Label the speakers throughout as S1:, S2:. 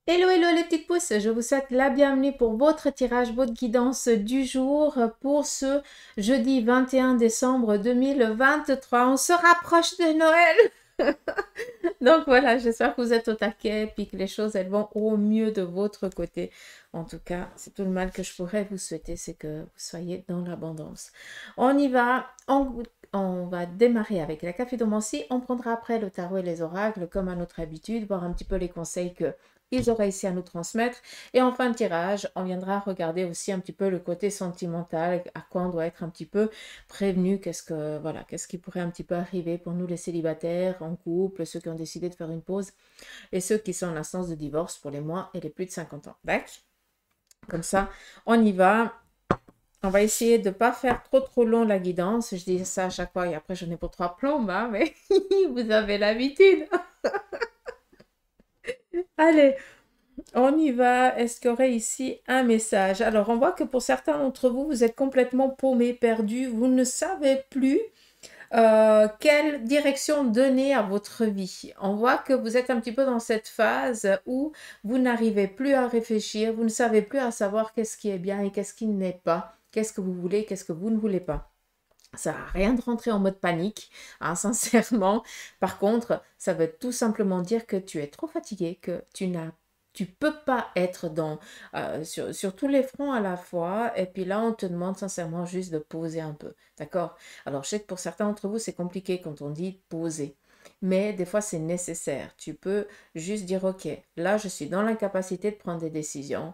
S1: Hello, hello les petites pousses, je vous souhaite la bienvenue pour votre tirage, votre guidance du jour pour ce jeudi 21 décembre 2023. On se rapproche de Noël. Donc voilà, j'espère que vous êtes au taquet puis que les choses elles vont au mieux de votre côté. En tout cas, c'est tout le mal que je pourrais vous souhaiter, c'est que vous soyez dans l'abondance. On y va, on va démarrer avec la caphidomancie. On prendra après le tarot et les oracles comme à notre habitude, voir un petit peu les conseils que ils auraient ici à nous transmettre. Et en fin de tirage, on viendra regarder aussi un petit peu le côté sentimental, à quoi on doit être un petit peu prévenu, qu'est-ce qui pourrait un petit peu arriver pour nous les célibataires, en couple, ceux qui ont décidé de faire une pause, et ceux qui sont en instance de divorce pour les moins et les plus de 50 ans. D'accord? Comme ça, on y va. On va essayer de ne pas faire trop long la guidance. Je dis ça à chaque fois et après j'en ai pour 3 plombes, hein, mais vous avez l'habitude. Allez, on y va. Est-ce qu'il y aurait ici un message? Alors, on voit que pour certains d'entre vous, vous êtes complètement paumé, perdu. Vous ne savez plus quelle direction donner à votre vie. On voit que vous êtes un petit peu dans cette phase où vous n'arrivez plus à réfléchir, vous ne savez plus à savoir qu'est-ce qui est bien et qu'est-ce qui n'est pas, qu'est-ce que vous voulez, qu'est-ce que vous ne voulez pas. Ça n'a rien de rentrer en mode panique, hein, sincèrement. Par contre, ça veut tout simplement dire que tu es trop fatigué, que tu peux pas être sur tous les fronts à la fois. Et puis là, on te demande sincèrement juste de poser un peu. D'accord? Alors, je sais que pour certains d'entre vous, c'est compliqué quand on dit poser. Mais des fois, c'est nécessaire. Tu peux juste dire, OK, là, je suis dans l'incapacité de prendre des décisions.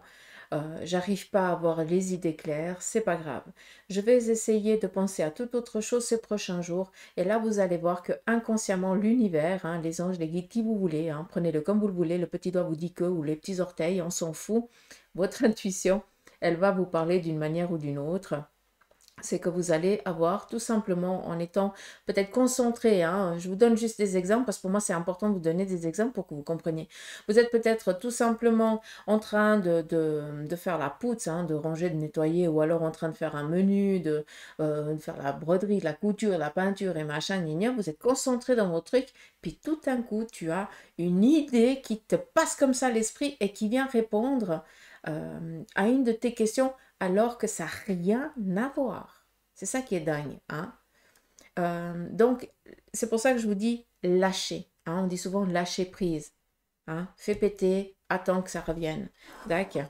S1: J'arrive pas à avoir les idées claires, c'est pas grave. Je vais essayer de penser à toute autre chose ces prochains jours. Et là, vous allez voir que inconsciemment, l'univers, hein, les anges, les guides, qui vous voulez, hein, prenez-le comme vous le voulez, le petit doigt vous dit que, ou les petits orteils, on s'en fout. Votre intuition, elle va vous parler d'une manière ou d'une autre. C'est que vous allez avoir tout simplement en étant peut-être concentré, hein. Je vous donne juste des exemples parce que pour moi c'est important de vous donner des exemples pour que vous compreniez. Vous êtes peut-être tout simplement en train de faire la poutre, hein, de ranger, de nettoyer, ou alors en train de faire un menu, de faire la broderie, la couture, la peinture et machin, gna. Vous êtes concentré dans votre truc, puis tout d'un coup tu as une idée qui te passe comme ça à l'esprit et qui vient répondre à une de tes questions alors que ça n'a rien à voir. C'est ça qui est dingue, hein. Donc, c'est pour ça que je vous dis lâcher, hein. On dit souvent lâcher prise, hein. Fais péter, attends que ça revienne. D'accord.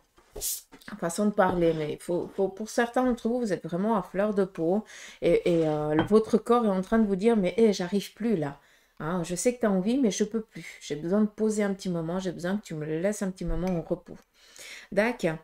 S1: Façon de parler, mais pour certains d'entre vous, vous êtes vraiment à fleur de peau et votre corps est en train de vous dire, mais hey, j'arrive plus là. Hein, je sais que tu as envie, mais je peux plus. J'ai besoin de poser un petit moment, j'ai besoin que tu me laisses un petit moment au repos. D'accord.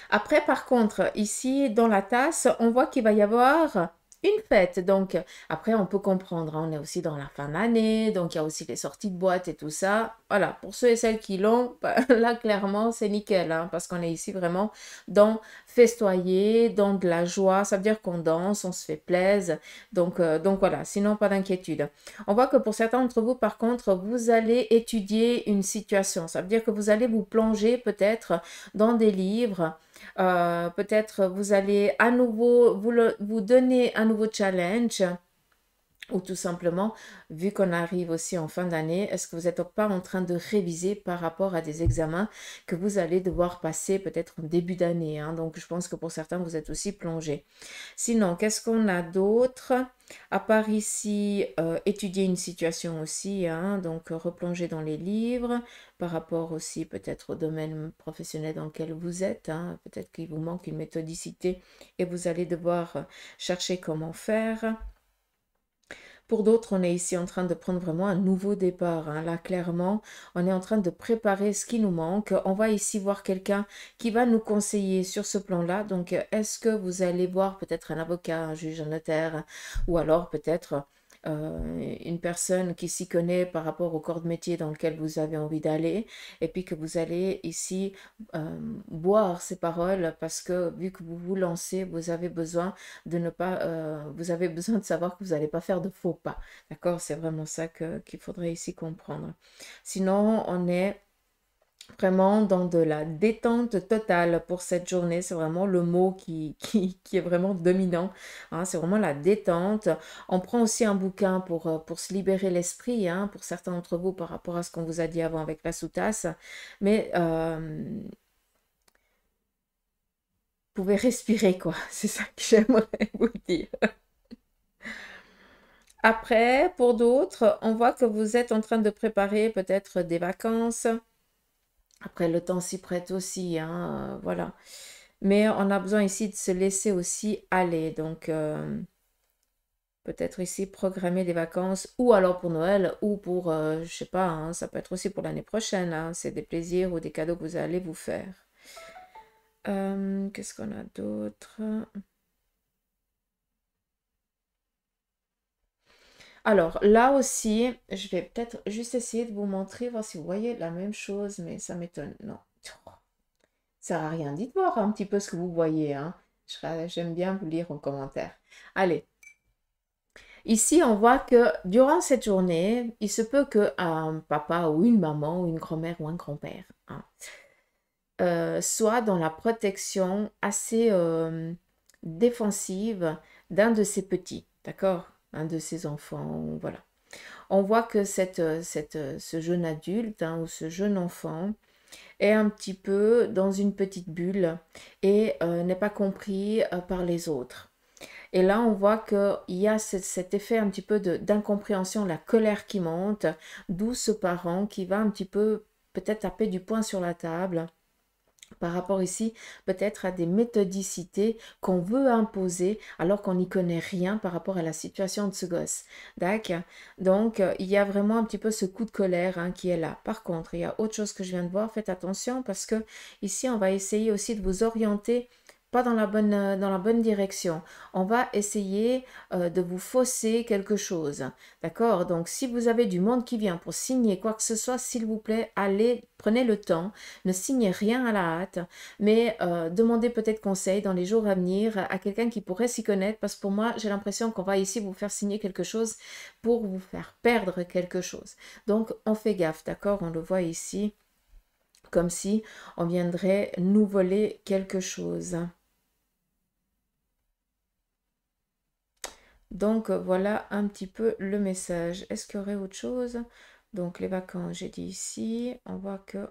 S1: Après, par contre, ici, dans la tasse, on voit qu'il va y avoir une fête. Donc, après, on peut comprendre, hein, on est aussi dans la fin d'année, donc il y a aussi les sorties de boîte et tout ça. Voilà, pour ceux et celles qui l'ont, bah, là, clairement, c'est nickel, hein, parce qu'on est ici vraiment dans festoyer, dans de la joie. Ça veut dire qu'on danse, on se fait plaisir. Donc voilà, sinon, pas d'inquiétude. On voit que pour certains d'entre vous, par contre, vous allez étudier une situation. Ça veut dire que vous allez vous plonger peut-être dans des livres. Peut-être vous allez à nouveau vous donner un nouveau challenge ou tout simplement, vu qu'on arrive aussi en fin d'année, est-ce que vous n'êtes pas en train de réviser par rapport à des examens que vous allez devoir passer peut-être en début d'année, hein? Donc, je pense que pour certains, vous êtes aussi plongé. Sinon, qu'est-ce qu'on a d'autre? À part ici, étudier une situation aussi, hein, donc replonger dans les livres, par rapport aussi peut-être au domaine professionnel dans lequel vous êtes, hein, peut-être qu'il vous manque une méthodicité et vous allez devoir chercher comment faire. Pour d'autres, on est ici en train de prendre vraiment un nouveau départ, hein. Là, clairement, on est en train de préparer ce qui nous manque. On va ici voir quelqu'un qui va nous conseiller sur ce plan-là. Donc, est-ce que vous allez voir peut-être un avocat, un juge, un notaire, ou alors peut-être une personne qui s'y connaît par rapport au corps de métier dans lequel vous avez envie d'aller, et puis que vous allez ici boire ces paroles parce que vu que vous vous lancez, vous avez besoin de ne pas, vous avez besoin de savoir que vous n'allez pas faire de faux pas. D'accord? C'est vraiment ça qu'il faudrait ici comprendre. Sinon, on est vraiment dans de la détente totale pour cette journée. C'est vraiment le mot qui est vraiment dominant, hein. C'est vraiment la détente. On prend aussi un bouquin pour se libérer l'esprit, hein, pour certains d'entre vous par rapport à ce qu'on vous a dit avant avec la sous-tasse. Mais vous pouvez respirer, quoi. C'est ça que j'aimerais vous dire. Après, pour d'autres, on voit que vous êtes en train de préparer peut-être des vacances. Après, le temps s'y prête aussi, hein, voilà. Mais on a besoin ici de se laisser aussi aller. Donc, peut-être ici programmer des vacances ou alors pour Noël ou pour, je sais pas, hein, ça peut être aussi pour l'année prochaine, hein. C'est des plaisirs ou des cadeaux que vous allez vous faire. Qu'est-ce qu'on a d'autre? Alors là aussi, je vais peut-être juste essayer de vous montrer, voir si vous voyez la même chose, mais ça m'étonne. Non, ça sert à rien. Dites-moi un petit peu ce que vous voyez, hein. J'aime bien vous lire en commentaire. Allez, ici on voit que durant cette journée, il se peut que un papa ou une maman ou une grand-mère ou un grand-père, hein, soit dans la protection assez défensive d'un de ses petits, d'accord? Un de ses enfants, voilà. On voit que ce jeune adulte, hein, ou ce jeune enfant est un petit peu dans une petite bulle et n'est pas compris par les autres. Et là, on voit qu'il y a cet effet un petit peu d'incompréhension, la colère qui monte, d'où ce parent qui va un petit peu peut-être taper du poing sur la table par rapport ici peut-être à des méthodicités qu'on veut imposer alors qu'on n'y connaît rien par rapport à la situation de ce gosse. D'accord? Donc, il y a vraiment un petit peu ce coup de colère, hein, qui est là. Par contre, il y a autre chose que je viens de voir, faites attention parce que ici, on va essayer aussi de vous orienter pas dans la bonne direction. On va essayer de vous fausser quelque chose. D'accord? Donc, si vous avez du monde qui vient pour signer quoi que ce soit, s'il vous plaît, allez, prenez le temps. Ne signez rien à la hâte, mais demandez peut-être conseil dans les jours à venir à quelqu'un qui pourrait s'y connaître, parce que pour moi, j'ai l'impression qu'on va ici vous faire signer quelque chose pour vous faire perdre quelque chose. Donc, on fait gaffe, d'accord? On le voit ici, comme si on viendrait nous voler quelque chose. Donc, voilà un petit peu le message. Est-ce qu'il y aurait autre chose? Donc, les vacances, j'ai dit ici. On voit que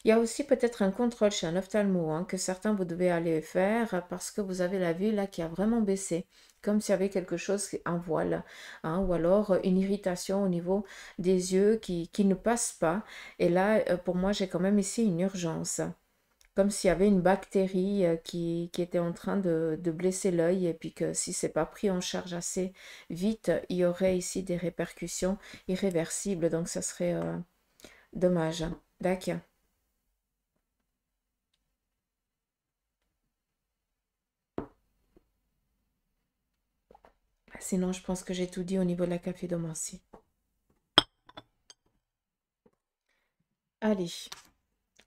S1: il y a aussi peut-être un contrôle chez un ophtalmo, hein, que certains vous devez aller faire parce que vous avez la vue là qui a vraiment baissé, comme s'il y avait quelque chose, un voile, hein, ou alors une irritation au niveau des yeux qui ne passe pas. Et là, pour moi, j'ai quand même ici une urgence, comme s'il y avait une bactérie qui était en train de blesser l'œil et puis que si c'est pas pris en charge assez vite, il y aurait ici des répercussions irréversibles. Donc, ça serait dommage. D'accord. Sinon, je pense que j'ai tout dit au niveau de la cafédomancie. Allez,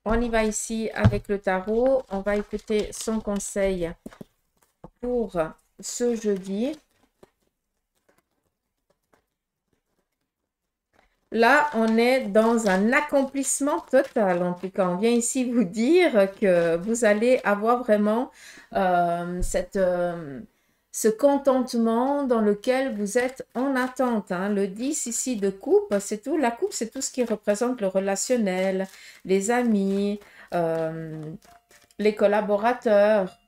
S1: on y va ici avec le tarot. On va écouter son conseil pour ce jeudi. Là, on est dans un accomplissement total. En tout cas, on vient ici vous dire que vous allez avoir vraiment ce contentement dans lequel vous êtes en attente, hein. Le 10 ici de coupe, c'est tout. La coupe, c'est tout ce qui représente le relationnel, les amis, euh, les collaborateurs,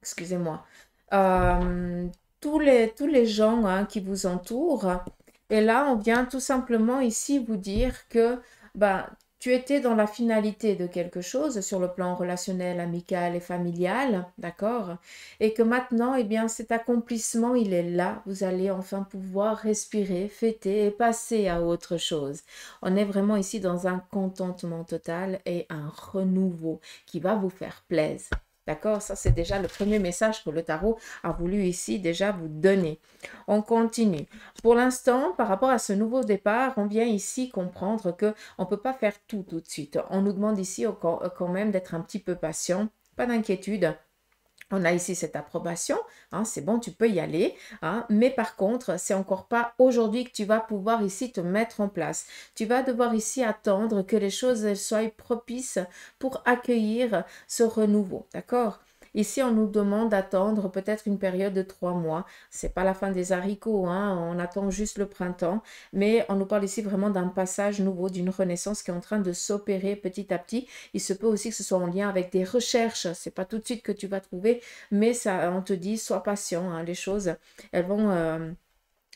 S1: excusez-moi, euh, tous les gens, hein, qui vous entourent. Et là, on vient tout simplement ici vous dire que ben, tu étais dans la finalité de quelque chose sur le plan relationnel, amical et familial, d'accord? Et que maintenant, eh bien, cet accomplissement, il est là. Vous allez enfin pouvoir respirer, fêter et passer à autre chose. On est vraiment ici dans un contentement total et un renouveau qui va vous faire plaisir. D'accord? Ça, c'est déjà le premier message que le tarot a voulu ici déjà vous donner. On continue. Pour l'instant, par rapport à ce nouveau départ, on vient ici comprendre que on ne peut pas faire tout de suite. On nous demande ici quand même d'être un petit peu patient. Pas d'inquiétude. On a ici cette approbation, hein, c'est bon, tu peux y aller, hein, mais par contre, c'est encore pas aujourd'hui que tu vas pouvoir ici te mettre en place. Tu vas devoir ici attendre que les choses elles soient propices pour accueillir ce renouveau, d'accord? Ici, on nous demande d'attendre peut-être une période de 3 mois. C'est pas la fin des haricots, hein, on attend juste le printemps, mais on nous parle ici vraiment d'un passage nouveau, d'une renaissance qui est en train de s'opérer petit à petit. Il se peut aussi que ce soit en lien avec des recherches. C'est pas tout de suite que tu vas trouver, mais ça, on te dit, sois patient, hein, les choses, elles vont, euh,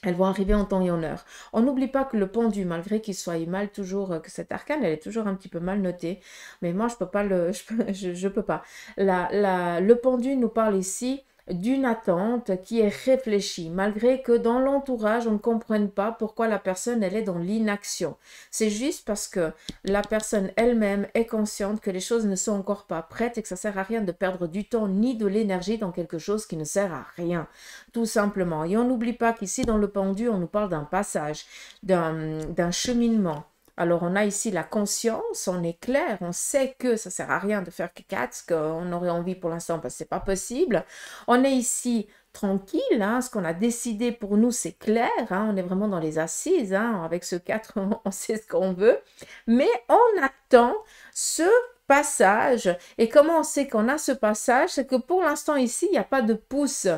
S1: elles vont arriver en temps et en heure. On n'oublie pas que le pendu, malgré qu'il soit mal toujours, que cette arcane, elle est toujours un petit peu mal notée, mais moi, je peux pas le, je peux pas. Le pendu nous parle ici d'une attente qui est réfléchie, malgré que dans l'entourage, on ne comprenne pas pourquoi la personne, elle est dans l'inaction. C'est juste parce que la personne elle-même est consciente que les choses ne sont encore pas prêtes et que ça sert à rien de perdre du temps ni de l'énergie dans quelque chose qui ne sert à rien, tout simplement. Et on n'oublie pas qu'ici, dans le pendu, on nous parle d'un passage, d'un cheminement. Alors, on a ici la conscience, on est clair, on sait que ça sert à rien de faire ce qu'on aurait envie pour l'instant parce que c'est pas possible. On est ici tranquille, hein, ce qu'on a décidé pour nous, c'est clair, hein, on est vraiment dans les assises, hein, avec ce 4, on sait ce qu'on veut, mais on attend ce passage. Et comment on sait qu'on a ce passage? C'est que pour l'instant ici, il n'y a pas de pouce.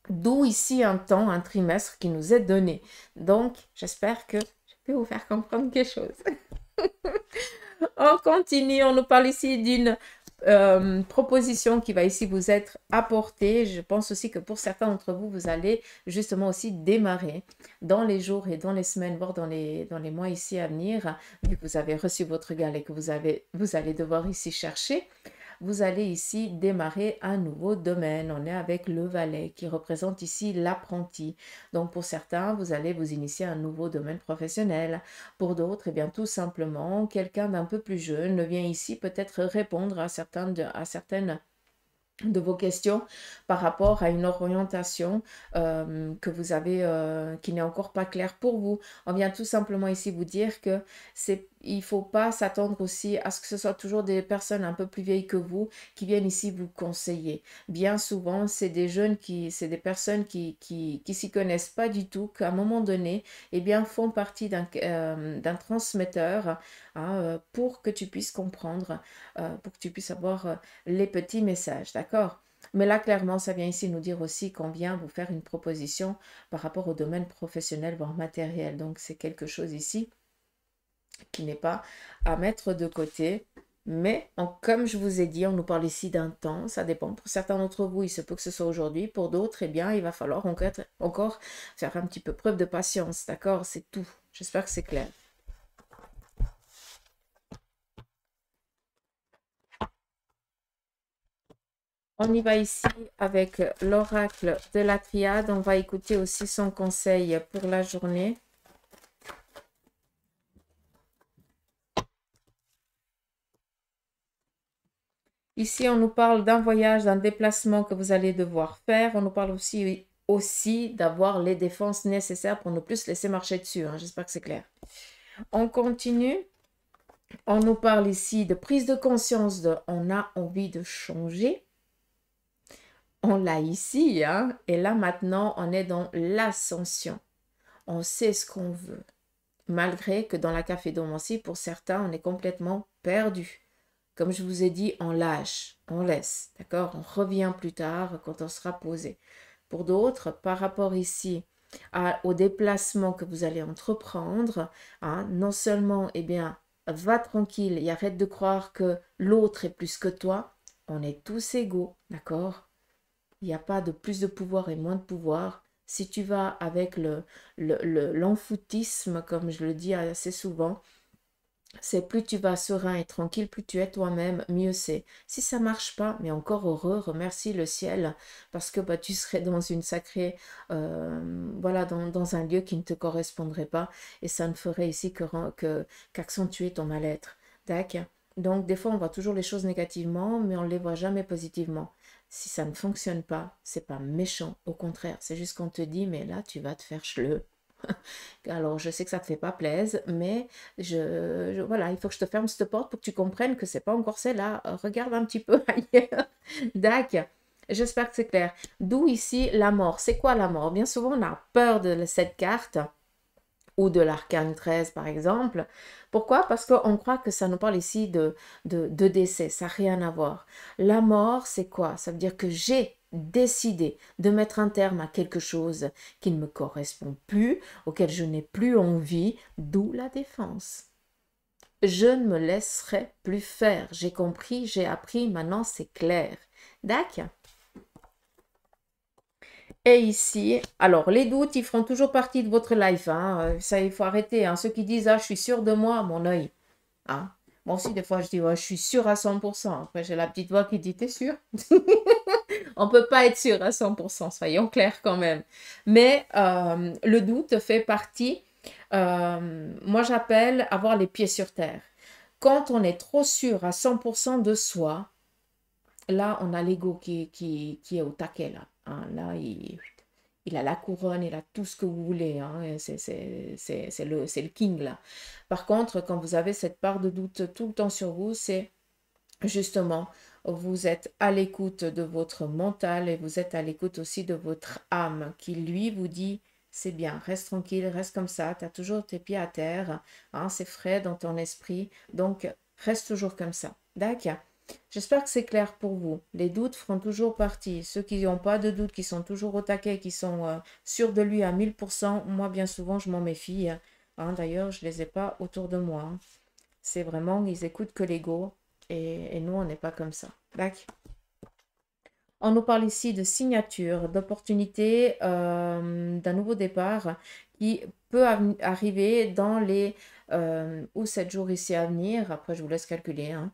S1: D'où ici un temps, un trimestre qui nous est donné. Donc, j'espère que je peux vous faire comprendre quelque chose. On continue, on nous parle ici d'une proposition qui va ici vous être apportée. Je pense aussi que pour certains d'entre vous, vous allez justement aussi démarrer dans les jours et dans les semaines, voire dans les mois ici à venir, vu que vous avez reçu votre gale et que vous allez devoir ici chercher. Vous allez ici démarrer un nouveau domaine. On est avec le valet qui représente ici l'apprenti. Donc pour certains, vous allez vous initier à un nouveau domaine professionnel. Pour d'autres, eh bien tout simplement, quelqu'un d'un peu plus jeune vient ici peut-être répondre à certaines de vos questions par rapport à une orientation que vous avez, qui n'est encore pas claire pour vous. On vient tout simplement ici vous dire que il ne faut pas s'attendre aussi à ce que ce soit toujours des personnes un peu plus vieilles que vous qui viennent ici vous conseiller. Bien souvent, c'est des personnes qui s'y connaissent pas du tout, qu'à un moment donné, eh bien, font partie d'un transmetteur, hein, pour que tu puisses comprendre, pour que tu puisses avoir les petits messages, d'accord? Mais là, clairement, ça vient ici nous dire aussi qu'on vient vous faire une proposition par rapport au domaine professionnel, voire matériel. Donc, c'est quelque chose ici qui n'est pas à mettre de côté. Mais comme je vous ai dit, on nous parle ici d'un temps, ça dépend. Pour certains d'entre vous, il se peut que ce soit aujourd'hui. Pour d'autres, eh bien, il va falloir encore faire un petit peu preuve de patience, d'accord? C'est tout. J'espère que c'est clair. On y va ici avec l'oracle de la triade. On va écouter aussi son conseil pour la journée. Ici, on nous parle d'un voyage, d'un déplacement que vous allez devoir faire. On nous parle aussi d'avoir les défenses nécessaires pour ne plus se laisser marcher dessus, hein. J'espère que c'est clair. On continue. On nous parle ici de prise de conscience de on a envie de changer. On l'a ici, hein. Et là, maintenant, on est dans l'ascension. On sait ce qu'on veut. Malgré que dans la café-domancie, pour certains, on est complètement perdu. Comme je vous ai dit, on lâche, on laisse, d'accord? On revient plus tard quand on sera posé. Pour d'autres, par rapport ici au déplacement que vous allez entreprendre, hein, non seulement, eh bien, va tranquille et arrête de croire que l'autre est plus que toi. On est tous égaux, d'accord? Il n'y a pas de plus de pouvoir et moins de pouvoir. Si tu vas avec l'enfoutisme, comme je le dis assez souvent, c'est plus tu vas serein et tranquille, plus tu es toi-même, mieux c'est. Si ça marche pas, mais encore heureux, remercie le ciel parce que bah, tu serais dans une sacrée, voilà, dans un lieu qui ne te correspondrait pas et ça ne ferait ici qu'accentuer ton mal-être. D'accord? Donc des fois on voit toujours les choses négativement, mais on ne les voit jamais positivement. Si ça ne fonctionne pas, c'est pas méchant, au contraire, c'est juste qu'on te dit mais là tu vas te faire chleu. Alors, je sais que ça te fait pas plaisir, mais voilà, il faut que je te ferme cette porte pour que tu comprennes que c'est pas encore celle-là. Regarde un petit peu ailleurs. Dac. J'espère que c'est clair. D'où ici la mort. C'est quoi la mort? Bien souvent, on a peur de cette carte ou de l'arcane 13 par exemple. Pourquoi? Parce qu'on croit que ça nous parle ici de décès. Ça n'a rien à voir. La mort, c'est quoi? Ça veut dire que j'ai décidé de mettre un terme à quelque chose qui ne me correspond plus, auquel je n'ai plus envie, d'où la défense. Je ne me laisserai plus faire. J'ai compris, j'ai appris, maintenant c'est clair. D'accord? Et ici, alors les doutes, ils feront toujours partie de votre life. Hein. Ça, il faut arrêter. Hein. Ceux qui disent, ah, je suis sûr de moi, mon œil. Hein. Moi aussi, des fois, je dis, ouais, je suis sûr à 100%. Après, j'ai la petite voix qui dit, t'es sûr? On ne peut pas être sûr à 100%, soyons clairs quand même. Mais le doute fait partie, moi j'appelle avoir les pieds sur terre. Quand on est trop sûr à 100% de soi, là, on a l'ego qui est au taquet, là. Hein. Là, il a la couronne, il a tout ce que vous voulez. Hein. C'est le king, là. Par contre, quand vous avez cette part de doute tout le temps sur vous, c'est justement, vous êtes à l'écoute de votre mental et vous êtes à l'écoute aussi de votre âme qui, lui, vous dit, c'est bien, reste tranquille, reste comme ça, tu as toujours tes pieds à terre, hein, c'est frais dans ton esprit, donc reste toujours comme ça. D'accord? J'espère que c'est clair pour vous. Les doutes feront toujours partie. Ceux qui n'ont pas de doute, qui sont toujours au taquet, qui sont sûrs de lui à 1000%, moi, bien souvent, je m'en méfie. Hein, d'ailleurs, je ne les ai pas autour de moi. Hein. C'est vraiment, ils écoutent que l'ego. Et nous, on n'est pas comme ça. D'accord? On nous parle ici de signature, d'opportunité, d'un nouveau départ qui peut arriver dans les ou 7 jours ici à venir. Après, je vous laisse calculer. Hein.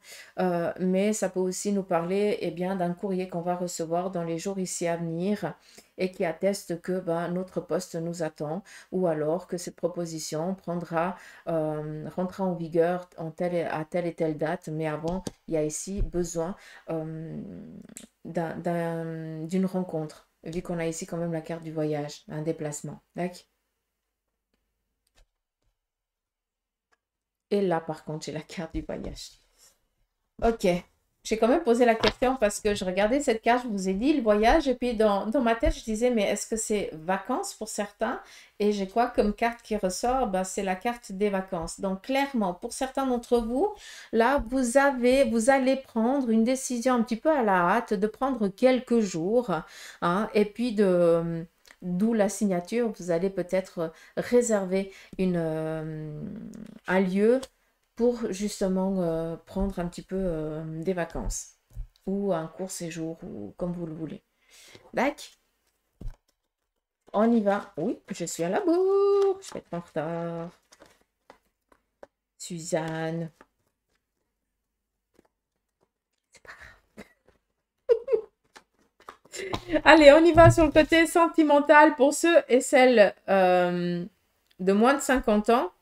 S1: Mais ça peut aussi nous parler d'un courrier qu'on va recevoir dans les jours ici à venir et qui atteste que notre poste nous attend ou alors que cette proposition rentrera en vigueur à telle et telle date. Mais avant, il y a ici besoin d'une rencontre, vu qu'on a ici quand même la carte du voyage, un déplacement. D'accord? Et là, par contre, j'ai la carte du voyage. Ok. J'ai quand même posé la question parce que je regardais cette carte, je vous ai dit le voyage, et puis dans ma tête, je disais, mais est-ce que c'est vacances pour certains? Et j'ai quoi comme carte qui ressort? Ben, c'est la carte des vacances. Donc, clairement, pour certains d'entre vous, là, vous allez prendre une décision un petit peu à la hâte de prendre quelques jours, hein, et puis d'où la signature, vous allez peut-être réserver un lieu pour justement prendre un petit peu des vacances ou un court séjour ou comme vous le voulez. D'accord? On y va. Oui, je suis à la bourre. Je vais être en retard. Suzanne. C'est pas grave. Allez, on y va sur le côté sentimental pour ceux et celles de moins de 50 ans.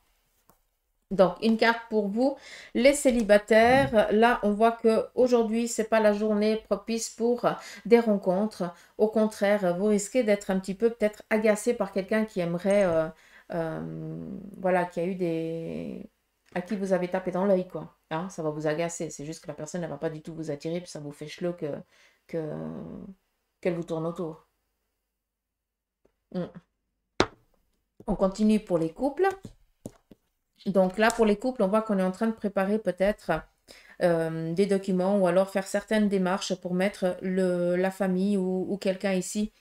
S1: Donc, une carte pour vous, les célibataires. Là, on voit que aujourd'hui, c'est pas la journée propice pour des rencontres. Au contraire, vous risquez d'être un petit peu peut-être agacé par quelqu'un qui aimerait, voilà, qui a eu à qui vous avez tapé dans l'œil, quoi. Hein, ça va vous agacer. C'est juste que la personne ne va pas du tout vous attirer, puis ça vous fait chelou que, qu'elle vous tourne autour. On continue pour les couples. Donc là, pour les couples, on voit qu'on est en train de préparer peut-être des documents ou alors faire certaines démarches pour mettre la famille ou quelqu'un ici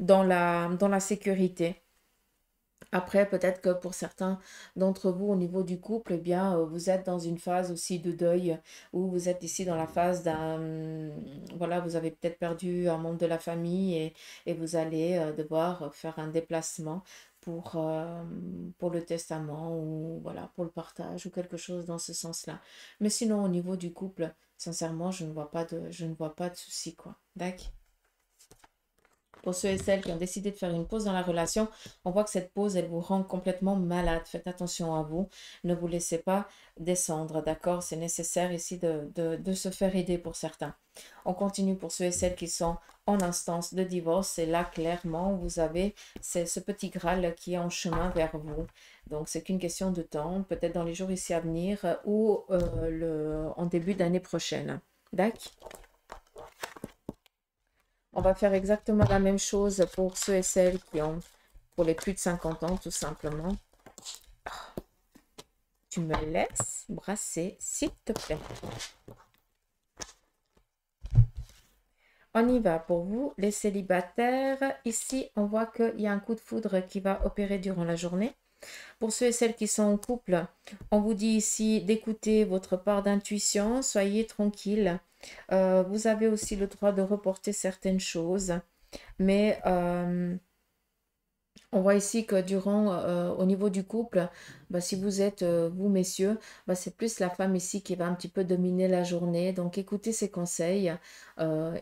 S1: dans la sécurité. Après, peut-être que pour certains d'entre vous, au niveau du couple, eh bien, vous êtes dans une phase aussi de deuil, ou vous êtes ici dans la phase voilà, vous avez peut-être perdu un membre de la famille et vous allez devoir faire un déplacement pour le testament ou voilà, pour le partage ou quelque chose dans ce sens-là. Mais sinon, au niveau du couple, sincèrement, je ne vois pas de souci, quoi. D'accord? Pour ceux et celles qui ont décidé de faire une pause dans la relation, on voit que cette pause, elle vous rend complètement malade. Faites attention à vous. Ne vous laissez pas descendre, d'accord? C'est nécessaire ici de se faire aider pour certains. On continue pour ceux et celles qui sont en instance de divorce. Et là, clairement, vous avez ce petit Graal qui est en chemin vers vous. Donc, c'est qu'une question de temps, peut-être dans les jours ici à venir ou en début d'année prochaine. D'accord? On va faire exactement la même chose pour ceux et celles qui ont, pour les plus de 50 ans, tout simplement. Tu me laisses brasser, s'il te plaît. On y va pour vous, les célibataires. Ici, on voit qu'il y a un coup de foudre qui va opérer durant la journée. Pour ceux et celles qui sont en couple, on vous dit ici d'écouter votre part d'intuition. Soyez tranquille. Vous avez aussi le droit de reporter certaines choses. Mais on voit ici que durant, au niveau du couple, bah, si vous êtes, vous messieurs, bah, c'est plus la femme ici qui va un petit peu dominer la journée. Donc écoutez ses conseils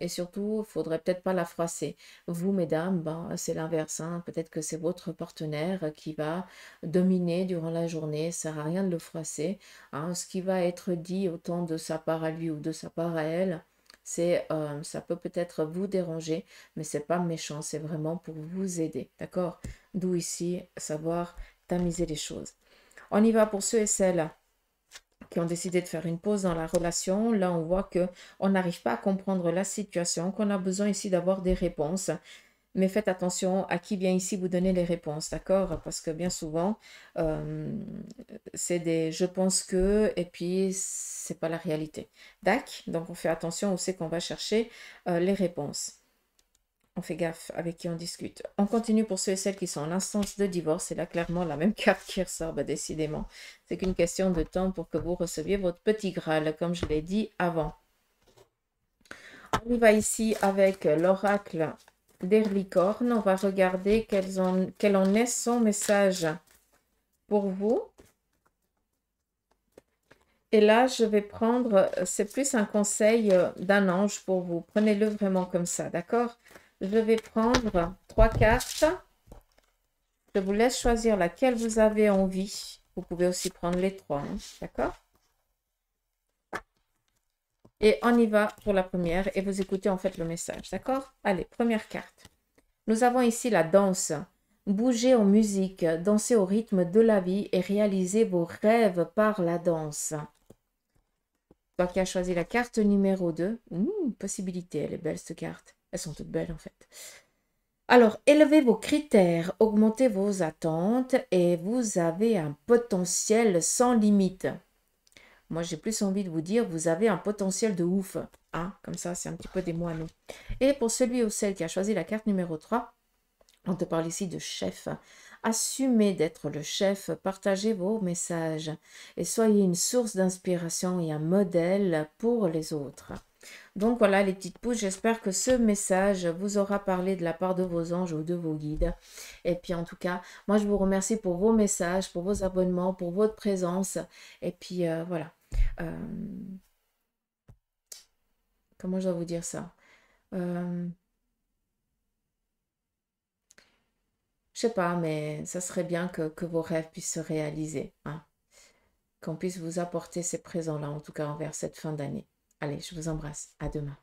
S1: et surtout, il ne faudrait peut-être pas la froisser. Vous, mesdames, bah, c'est l'inverse, hein. Peut-être que c'est votre partenaire qui va dominer durant la journée. Ça ne sert à rien de le froisser, hein. Ce qui va être dit autant de sa part à lui ou de sa part à elle, c'est, ça peut peut-être vous déranger, mais c'est pas méchant, c'est vraiment pour vous aider, d'accord? D'où ici, savoir tamiser les choses. On y va pour ceux et celles qui ont décidé de faire une pause dans la relation. Là, on voit que on n'arrive pas à comprendre la situation, qu'on a besoin ici d'avoir des réponses. Mais faites attention à qui vient ici vous donner les réponses, d'accord? Parce que bien souvent, c'est des je pense que, et puis c'est pas la réalité. D'accord? Donc on fait attention, on sait qu'on va chercher les réponses. On fait gaffe avec qui on discute. On continue pour ceux et celles qui sont en instance de divorce. Et là, clairement, la même carte qui ressort, bah, décidément. C'est qu'une question de temps pour que vous receviez votre petit Graal, comme je l'ai dit avant. On y va ici avec l'oracle des licornes. On va regarder quel en est son message pour vous. Et là, je vais prendre, c'est plus un conseil d'un ange pour vous. Prenez-le vraiment comme ça, d'accord? Je vais prendre 3 cartes. Je vous laisse choisir laquelle vous avez envie. Vous pouvez aussi prendre les 3, hein, d'accord? Et on y va pour la première et vous écoutez en fait le message, d'accord? Allez, première carte. Nous avons ici la danse. Bougez en musique, dansez au rythme de la vie et réalisez vos rêves par la danse. Toi qui as choisi la carte numéro 2, possibilité, elle est belle cette carte. Elles sont toutes belles en fait. Alors, élevez vos critères, augmentez vos attentes et vous avez un potentiel sans limite. Moi, j'ai plus envie de vous dire, vous avez un potentiel de ouf. Hein? Comme ça, c'est un petit peu des mots à nous. Et pour celui ou celle qui a choisi la carte numéro 3, on te parle ici de chef. Assumez d'être le chef, partagez vos messages et soyez une source d'inspiration et un modèle pour les autres. Donc voilà les petites pouces, j'espère que ce message vous aura parlé de la part de vos anges ou de vos guides. Et puis en tout cas, moi je vous remercie pour vos messages, pour vos abonnements, pour votre présence. Et puis voilà. Comment je dois vous dire ça? Je sais pas, mais ça serait bien que vos rêves puissent se réaliser, hein. Qu'on puisse vous apporter ces présents-là, en tout cas envers cette fin d'année. Allez, je vous embrasse. À demain.